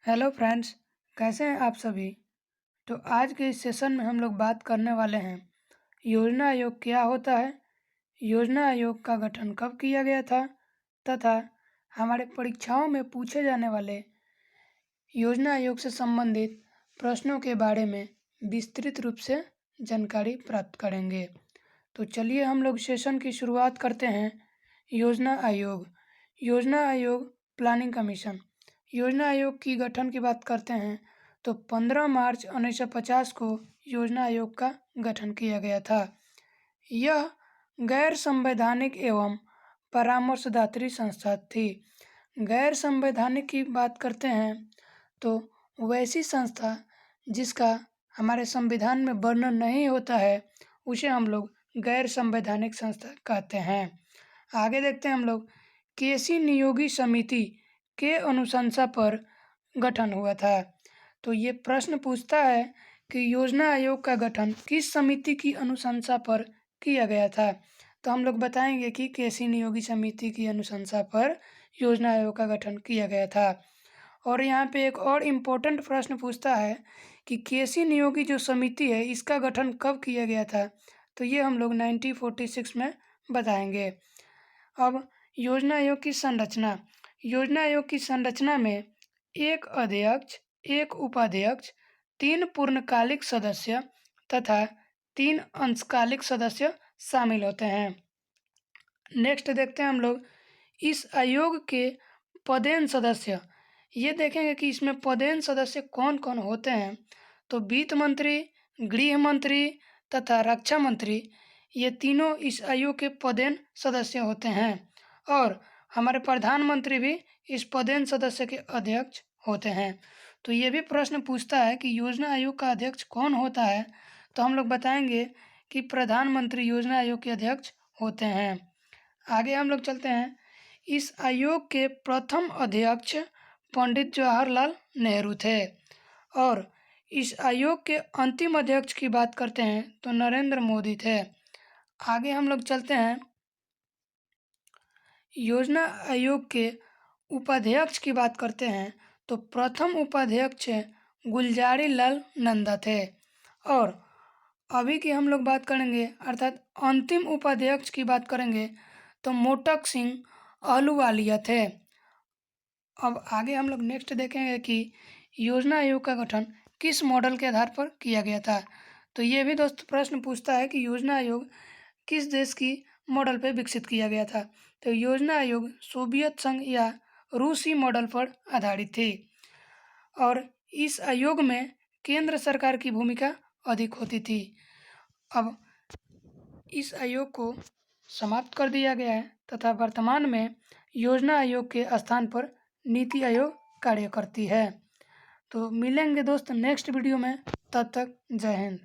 Hello friends, कैसे हैं आप सभी। तो आज के इस सेशन में हम लोग बात करने वाले हैं योजना आयोग क्या होता है, योजना आयोग का गठन कब किया गया था तथा हमारे परीक्षाओं में पूछे जाने वाले योजना आयोग से संबंधित प्रश्नों के बारे में विस्तृत रूप से जानकारी प्राप्त करेंगे। तो चलिए हम लोग सेशन की शुरुआत करते हैं। योजना आयोग प्लानिंग कमीशन। योजना आयोग की गठन की बात करते हैं तो 15 मार्च 1950 को योजना आयोग का गठन किया गया था। यह गैर संवैधानिक एवं परामर्शदात्री संस्था थी। गैर संवैधानिक की बात करते हैं तो वैसी संस्था जिसका हमारे संविधान में वर्णन नहीं होता है उसे हम लोग गैर संवैधानिक संस्था कहते हैं। आगे देखते हैं हम लोग केसी नियोगी समिति के अनुशंसा पर गठन हुआ था। तो ये प्रश्न पूछता है कि योजना आयोग का गठन किस समिति की अनुशंसा पर किया गया था। तो हम लोग बताएंगे कि केसी नियोगी समिति की अनुशंसा पर योजना आयोग का गठन किया गया था। और यहाँ पे एक और इम्पोर्टेंट प्रश्न पूछता है कि केसी नियोगी जो समिति है इसका गठन कब किया गया था। तो ये हम लोग 1946 में बताएंगे। अब योजना आयोग की संरचना। योजना आयोग की संरचना में एक अध्यक्ष, एक उपाध्यक्ष, 3 पूर्णकालिक सदस्य तथा 3 अंशकालिक सदस्य शामिल होते हैं। नेक्स्ट देखते हैं हम लोग इस आयोग के पदेन सदस्य। ये देखेंगे कि इसमें पदेन सदस्य कौन कौन होते हैं। तो वित्त मंत्री, गृह मंत्री तथा रक्षा मंत्री, ये तीनों इस आयोग के पदेन सदस्य होते हैं। और हमारे प्रधानमंत्री भी इस पदेन सदस्य के अध्यक्ष होते हैं। तो ये भी प्रश्न पूछता है कि योजना आयोग का अध्यक्ष कौन होता है। तो हम लोग बताएंगे कि प्रधानमंत्री योजना आयोग के अध्यक्ष होते हैं। आगे हम लोग चलते हैं। इस आयोग के प्रथम अध्यक्ष पंडित जवाहरलाल नेहरू थे और इस आयोग के अंतिम अध्यक्ष की बात करते हैं तो नरेंद्र मोदी थे। आगे हम लोग चलते हैं। योजना आयोग के उपाध्यक्ष की बात करते हैं तो प्रथम उपाध्यक्ष गुलजारी लाल नंदा थे। और अभी की हम लोग बात करेंगे अर्थात अंतिम उपाध्यक्ष की बात करेंगे तो मोटक सिंह अहलूवालिया थे। अब आगे हम लोग नेक्स्ट देखेंगे कि योजना आयोग का गठन किस मॉडल के आधार पर किया गया था। तो ये भी दोस्त प्रश्न पूछता है कि योजना आयोग किस देश की मॉडल पर विकसित किया गया था। तो योजना आयोग सोवियत संघ या रूसी मॉडल पर आधारित थी। और इस आयोग में केंद्र सरकार की भूमिका अधिक होती थी। अब इस आयोग को समाप्त कर दिया गया है तथा वर्तमान में योजना आयोग के स्थान पर नीति आयोग कार्य करती है। तो मिलेंगे दोस्त नेक्स्ट वीडियो में, तब तक जय हिंद।